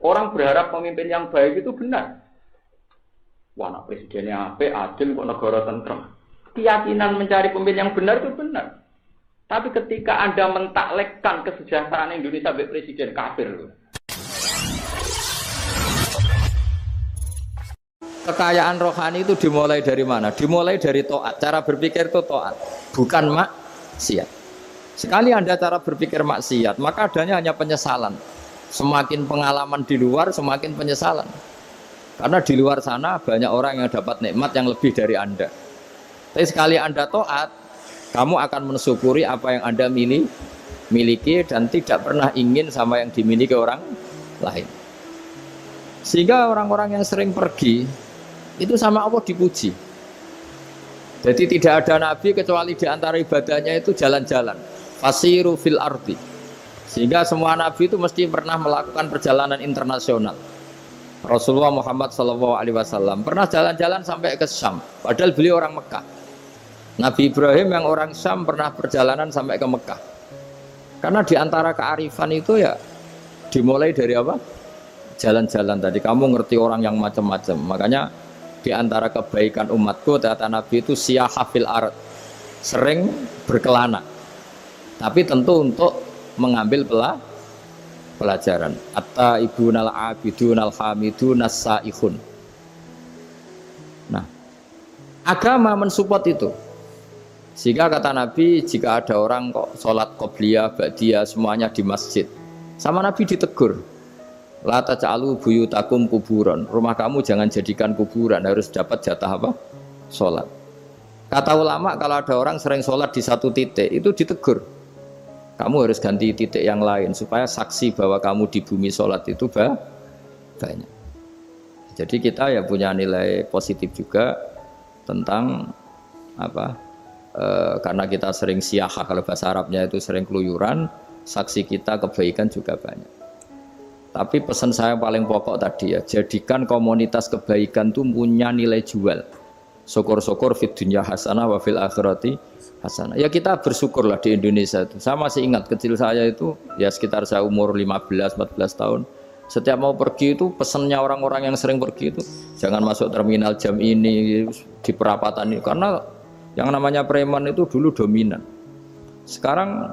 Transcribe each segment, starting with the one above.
Orang berharap pemimpin yang baik itu benar. Wah, anak presidennya apik, adil, kok negara tentrem. Keyakinan mencari pemimpin yang benar itu benar. Tapi ketika Anda mentaklekkan kesejahteraan Indonesia sebagai presiden, kafir. Kekayaan rohani itu dimulai dari mana? Dimulai dari taat. Cara berpikir itu taat, bukan maksiat. Sekali Anda cara berpikir maksiat, maka adanya hanya penyesalan. Semakin pengalaman di luar, semakin penyesalan. Karena di luar sana banyak orang yang dapat nikmat yang lebih dari Anda. Tapi sekali Anda taat, kamu akan mensyukuri apa yang Anda miliki dan tidak pernah ingin sama yang dimiliki orang lain. Sehingga orang-orang yang sering pergi itu sama Allah dipuji. Jadi tidak ada nabi kecuali di antara ibadahnya itu jalan-jalan. Fasiru fil ardi. Sehingga semua nabi itu mesti pernah melakukan perjalanan internasional. Rasulullah Muhammad SAW pernah jalan-jalan sampai ke Syam, padahal beliau orang Mekah. Nabi Ibrahim yang orang Syam pernah perjalanan sampai ke Mekah. Karena di antara kearifan itu ya dimulai dari apa? Jalan-jalan tadi. Kamu ngerti orang yang macam-macam. Makanya di antara kebaikan umatku kata Nabi itu siyahah fil ard, sering berkelana, tapi tentu untuk mengambil pelajaran. At-taibunal abidunal hamidunas saihun. Nah, agama mensupport itu. Sehingga kata Nabi, jika ada orang kok sholat qobliyah, ba'diyah semuanya di masjid, sama Nabi ditegur, la taj'alu buyutakum kuburan. Rumah kamu jangan jadikan kuburan, harus dapat jatah apa? Sholat. Kata ulama, kalau ada orang sering sholat di satu titik, itu ditegur. Kamu harus ganti titik yang lain, supaya saksi bahwa kamu di bumi sholat itu banyak. Jadi kita ya punya nilai positif juga tentang apa? Karena kita sering siyahah, kalau bahasa Arabnya itu sering keluyuran, saksi kita kebaikan juga banyak. Tapi pesan saya yang paling pokok tadi ya, jadikan komunitas kebaikan itu punya nilai jual. Syukur-syukur fid dunya hasanah wa fil akhirati hasanah. Ya kita bersyukurlah di Indonesia itu. Saya masih ingat kecil saya itu ya sekitar saya umur 15-14 tahun. Setiap mau pergi itu pesannya orang-orang yang sering pergi itu jangan masuk terminal jam ini di perapatan ini, karena yang namanya preman itu dulu dominan. Sekarang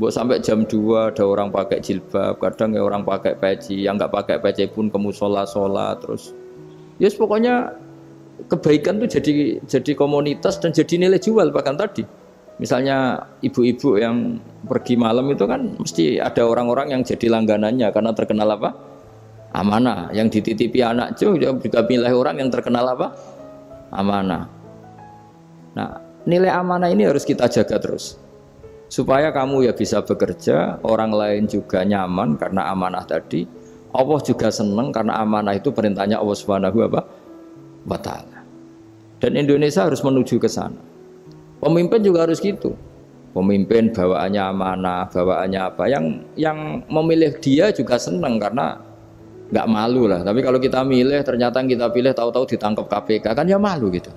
sampai jam 2 ada orang pakai jilbab, kadang ya orang pakai peci, yang nggak pakai peci pun ke musola sholat terus. Yes, pokoknya kebaikan itu jadi komunitas dan jadi nilai jual. Bahkan tadi, misalnya ibu-ibu yang pergi malam itu kan mesti ada orang-orang yang jadi langganannya karena terkenal apa? Amanah. Yang dititipi anak juga pilih orang yang terkenal apa? Amanah. Nah, nilai amanah ini harus kita jaga terus. Supaya kamu ya bisa bekerja, orang lain juga nyaman karena amanah tadi. Allah juga senang karena amanah itu perintahnya Allah Subhanahu wa ta'ala. Dan Indonesia harus menuju ke sana. Pemimpin juga harus gitu. Pemimpin bawaannya amanah, bawaannya apa? Yang memilih dia juga senang karena nggak malu lah. Tapi kalau kita milih, ternyata kita pilih tahu-tahu ditangkap KPK, kan ya malu gitu.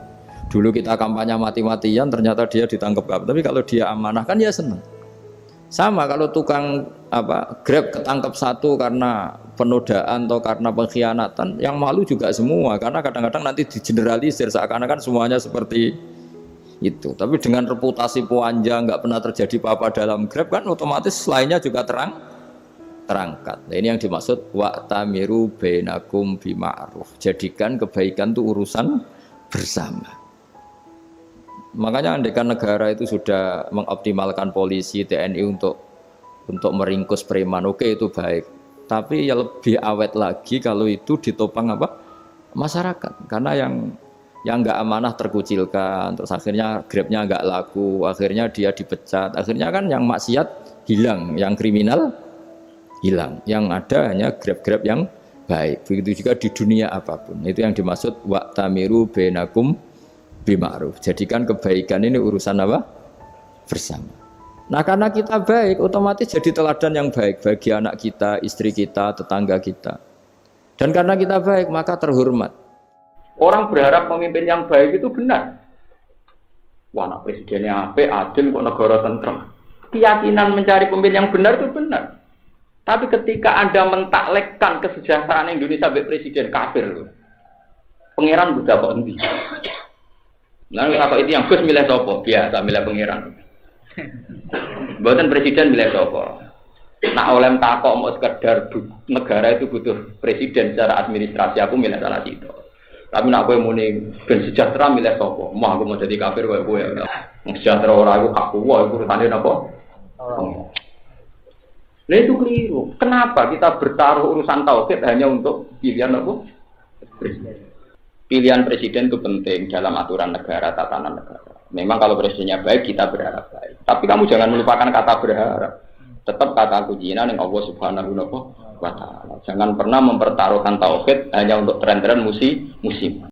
Dulu kita kampanye mati-matian, ternyata dia ditangkap KPK. Tapi kalau dia amanah kan ya senang. Sama kalau tukang Grab ketangkap satu karena penodaan atau karena pengkhianatan, yang malu juga semua. Karena kadang-kadang nanti digeneralisir seakan-akan semuanya seperti itu. Tapi dengan reputasi panjang, nggak pernah terjadi apa-apa dalam Grab kan otomatis lainnya juga terangkat. Nah, ini yang dimaksud wa'tamiru bainakum bima'ruf. Jadikan kebaikan itu urusan bersama. Makanya andaikan negara itu sudah mengoptimalkan polisi, TNI untuk meringkus preman, oke itu baik. Tapi ya lebih awet lagi kalau itu ditopang apa? Masyarakat. Karena yang nggak amanah terkucilkan, terus akhirnya Grabnya nggak laku, akhirnya dia dipecat, akhirnya kan yang maksiat hilang, yang kriminal hilang, yang ada hanya Grab yang baik. Begitu juga di dunia apapun. Itu yang dimaksud wa'tamiru bainakum bima'ruf. Jadikan kebaikan ini urusan apa? Bersama. Nah, karena kita baik, otomatis jadi teladan yang baik bagi anak kita, istri kita, tetangga kita. Dan karena kita baik, maka terhormat. Orang berharap pemimpin yang baik itu benar. Wah, anak presidennya apik, adil, kok negara tentrem. Keyakinan mencari pemimpin yang benar itu benar. Tapi ketika Anda mentaklekkan kesejahteraan Indonesia sebagai presiden kafir loh. Pangeran udah kok endi. Lalu apa itu yang Gus milih sapa? Biasa milih pangeran. Mboten presiden milih sapa. Nak oleh takok mau sekedar negara itu butuh presiden secara administrasi, aku milih salah situ. Tapi nak kowe muni ben sejahtera milih sapa? Mah aku mau jadi kafir kowe. Sejahtera ora aku hak wae urusane napa? Nah itu keliru. Kenapa kita bertaruh urusan tauhid hanya untuk pilihan apa? Pilihan presiden itu penting dalam aturan negara, tatanan negara. Memang kalau presidennya baik, kita berharap baik. Tapi kamu jangan melupakan kata berharap. Tetap kata kuncinya yang Allah Subhanahu wa Ta'ala. Jangan pernah mempertaruhkan tauhid hanya untuk tren-tren musim.